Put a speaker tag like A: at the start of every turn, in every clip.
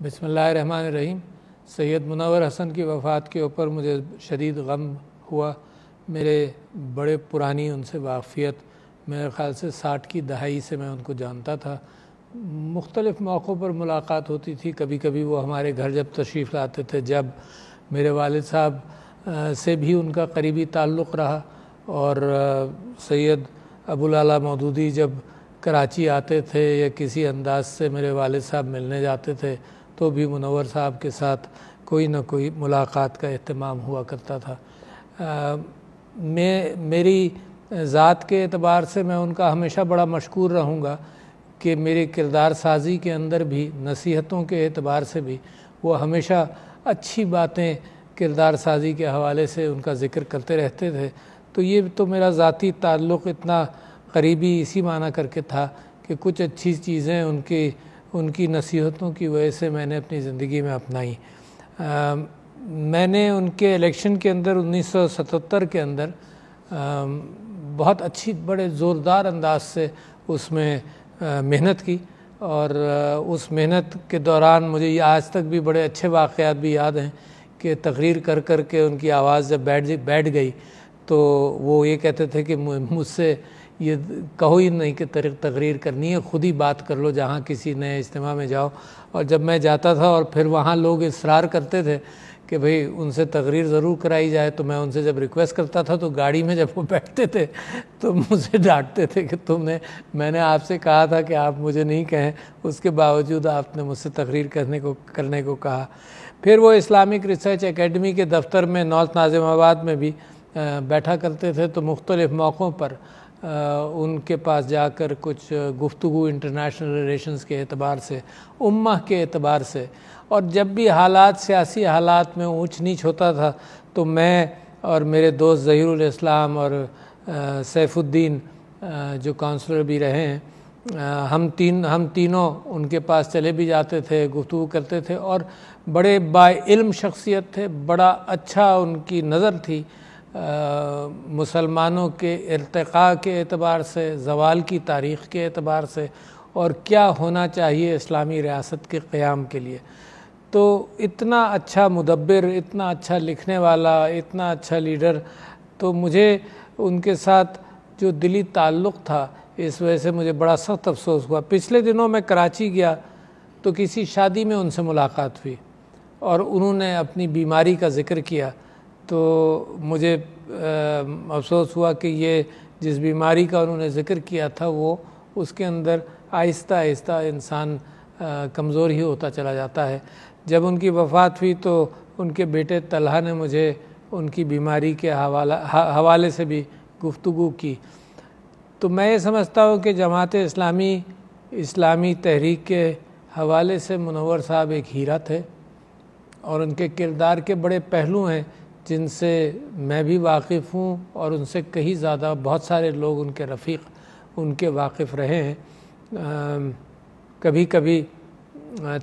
A: बिस्मिल्लाहिर्रहमानिर्रहीम। सैयद मुनव्वर हसन की वफ़ात के ऊपर मुझे शदीद गम हुआ। मेरे बड़े पुरानी उनसे वाक़फ़ियत, मेरे ख़्याल से 60 की दहाई से मैं उनको जानता था। मुख्तलिफ़ मौक़ों पर मुलाकात होती थी। कभी कभी वो हमारे घर जब तशरीफ़ लाते थे, जब मेरे वालिद साहब से भी उनका करीबी ताल्लुक़ रहा, और सैयद अबुल आला मौदूदी जब कराची आते थे या किसी अंदाज से मेरे वालिद साहब मिलने जाते थे तो भी मुनव्वर साहब के साथ कोई ना कोई मुलाकात का एहतमाम हुआ करता था। मेरी ज़ात के एतबार से मैं उनका हमेशा बड़ा मशकूर रहूँगा कि मेरे किरदार साजी के अंदर भी, नसीहतों के एतबार से भी, वो हमेशा अच्छी बातें किरदार साजी के हवाले से उनका ज़िक्र करते रहते थे। तो ये तो मेरा ज़ाती ताल्लुक़ इतना करीबी इसी माना करके था कि कुछ अच्छी चीज़ें उनकी नसीहतों की वजह से मैंने अपनी ज़िंदगी में अपनाई। मैंने उनके इलेक्शन के अंदर 1977 के अंदर बहुत अच्छी, बड़े ज़ोरदार अंदाज से उसमें मेहनत की, और उस मेहनत के दौरान मुझे आज तक भी बड़े अच्छे वाक़यात भी याद हैं कि तकरीर कर कर के उनकी आवाज़ जब बैठ गई तो वो ये कहते थे कि मुझसे ये कहो ही नहीं कि तकरीर करनी है, ख़ुद ही बात कर लो जहाँ किसी नए इज्तिमा में जाओ। और जब मैं जाता था और फिर वहाँ लोग इसरार करते थे कि भाई उनसे तकरीर ज़रूर कराई जाए, तो मैं उनसे जब रिक्वेस्ट करता था तो गाड़ी में जब वो बैठते थे तो मुझे डांटते थे कि मैंने आपसे कहा था कि आप मुझे नहीं कहें, उसके बावजूद आपने मुझसे तकरीर करने को कहा। फिर वो इस्लामिक रिसर्च एकेडमी के दफ्तर में नॉर्थ नाज़िमाबाद में भी बैठा करते थे, तो मुख्तलिफ़ मौक़ों पर उनके पास जाकर कुछ गुफ्तगू इंटरनेशनल रिलेशंस के एतबार से, उम्मा के एतबार से, और जब भी हालात, सियासी हालात में ऊंच नीच होता था तो मैं और मेरे दोस्त ज़हीरुल इस्लाम और सैफुद्दीन जो काउंसलर भी रहे हैं, हम तीनों उनके पास चले भी जाते थे, गुफ्तगू करते थे, और बड़े बाइल्म शख्सियत थे। बड़ा अच्छा उनकी नज़र थी मुसलमानों के इर्तिक़ा के एतबार से, ज़वाल की तारीख़ के एतबार से, और क्या होना चाहिए इस्लामी रियासत के क़याम के लिए। तो इतना अच्छा मुदब्बिर, इतना अच्छा लिखने वाला, इतना अच्छा लीडर, तो मुझे उनके साथ जो दिली ताल्लुक़ था, इस वजह से मुझे बड़ा सख्त अफसोस हुआ। पिछले दिनों मैं कराची गया तो किसी शादी में उनसे मुलाकात हुई और उन्होंने अपनी बीमारी का ज़िक्र किया, तो मुझे अफसोस हुआ कि ये जिस बीमारी का उन्होंने ज़िक्र किया था वो उसके अंदर आहिस्ता आहिस्ता इंसान कमज़ोर ही होता चला जाता है। जब उनकी वफ़ात हुई तो उनके बेटे तलहा ने मुझे उनकी बीमारी के हवाले से भी गुफ्तगू की। तो मैं ये समझता हूँ कि जमात इस्लामी तहरीक के हवाले से मुनव्वर साहब एक हीरा थे, और उनके किरदार के बड़े पहलू हैं जिनसे मैं भी वाकिफ़ हूँ, और उनसे कहीं ज़्यादा बहुत सारे लोग, उनके रफ़ीक़, उनके वाकिफ़ रहे हैं। कभी कभी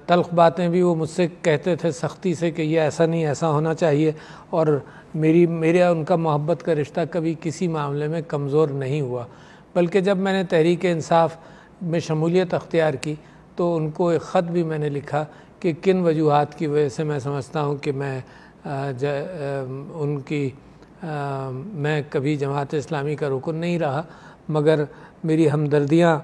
A: तल्ख़ बातें भी वो मुझसे कहते थे सख्ती से कि ये ऐसा नहीं, ऐसा होना चाहिए, और मेरा उनका मोहब्बत का रिश्ता कभी किसी मामले में कमज़ोर नहीं हुआ। बल्कि जब मैंने तहरीक इंसाफ में शमूलियत अख्तियार की तो उनको एक ख़त भी मैंने लिखा कि किन वजूहात की वजह से मैं समझता हूँ कि मैं कभी जमात इस्लामी का रुकन नहीं रहा, मगर मेरी हमदर्दियाँ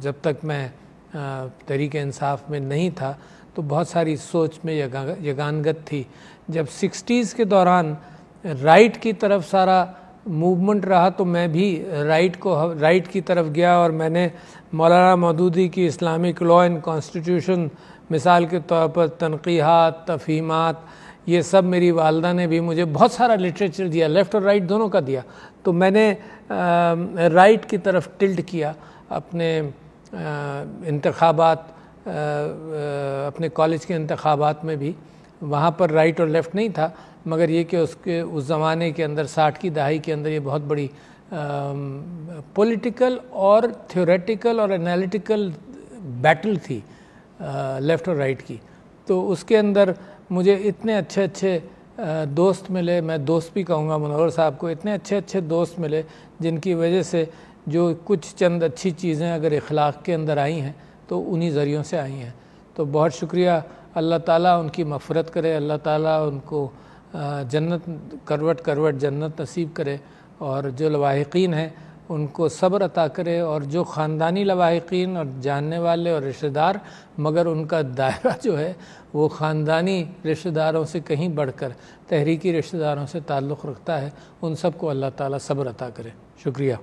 A: जब तक मैं तहरीक इंसाफ में नहीं था तो बहुत सारी सोच में यगानगत थी। जब 60s के दौरान राइट की तरफ सारा मूवमेंट रहा तो मैं भी राइट की तरफ गया, और मैंने मौलाना मौदूदी की इस्लामिक लॉ एंड कॉन्स्टिट्यूशन मिसाल के तौर पर तनक़ीहात, तफ़हीमात, ये सब मेरी वालदा ने भी मुझे बहुत सारा लिटरेचर दिया, लेफ़्ट और राइट दोनों का दिया। तो मैंने राइट की तरफ टिल्ट किया अपने इंतख़ाबात, अपने कॉलेज के इंतख़ाबात में भी। वहाँ पर राइट और लेफ़्ट नहीं था, मगर ये कि उस ज़माने के अंदर 60 की दहाई के अंदर ये बहुत बड़ी पॉलिटिकल और थ्योरेटिकल और एनालिटिकल बैटल थी लेफ़्ट और राइट की। तो उसके अंदर मुझे इतने अच्छे अच्छे दोस्त मिले, मैं दोस्त भी कहूँगा मुनव्वर साहब को, इतने अच्छे अच्छे दोस्त मिले जिनकी वजह से जो कुछ चंद अच्छी चीज़ें अगर इखलाक के अंदर आई हैं تو انہی ذریعوں سے آئی ہیں۔ تو بہت شکریہ، اللہ تعالیٰ ان کی مغفرت کرے، اللہ تعالیٰ ان کو جنت کروٹ کروٹ جنت نصیب کرے، اور جو لواحقین ہیں ان کو صبر عطا کرے، اور جو خاندانی لواحقین اور جاننے والے اور رشتہ دار مگر ان کا دائرہ جو ہے وہ خاندانی رشتہ داروں سے کہیں بڑھ کر تحریکی رشتہ داروں سے تعلق رکھتا ہے، ان سب کو اللہ تعالیٰ صبر عطا کرے۔ شکریہ۔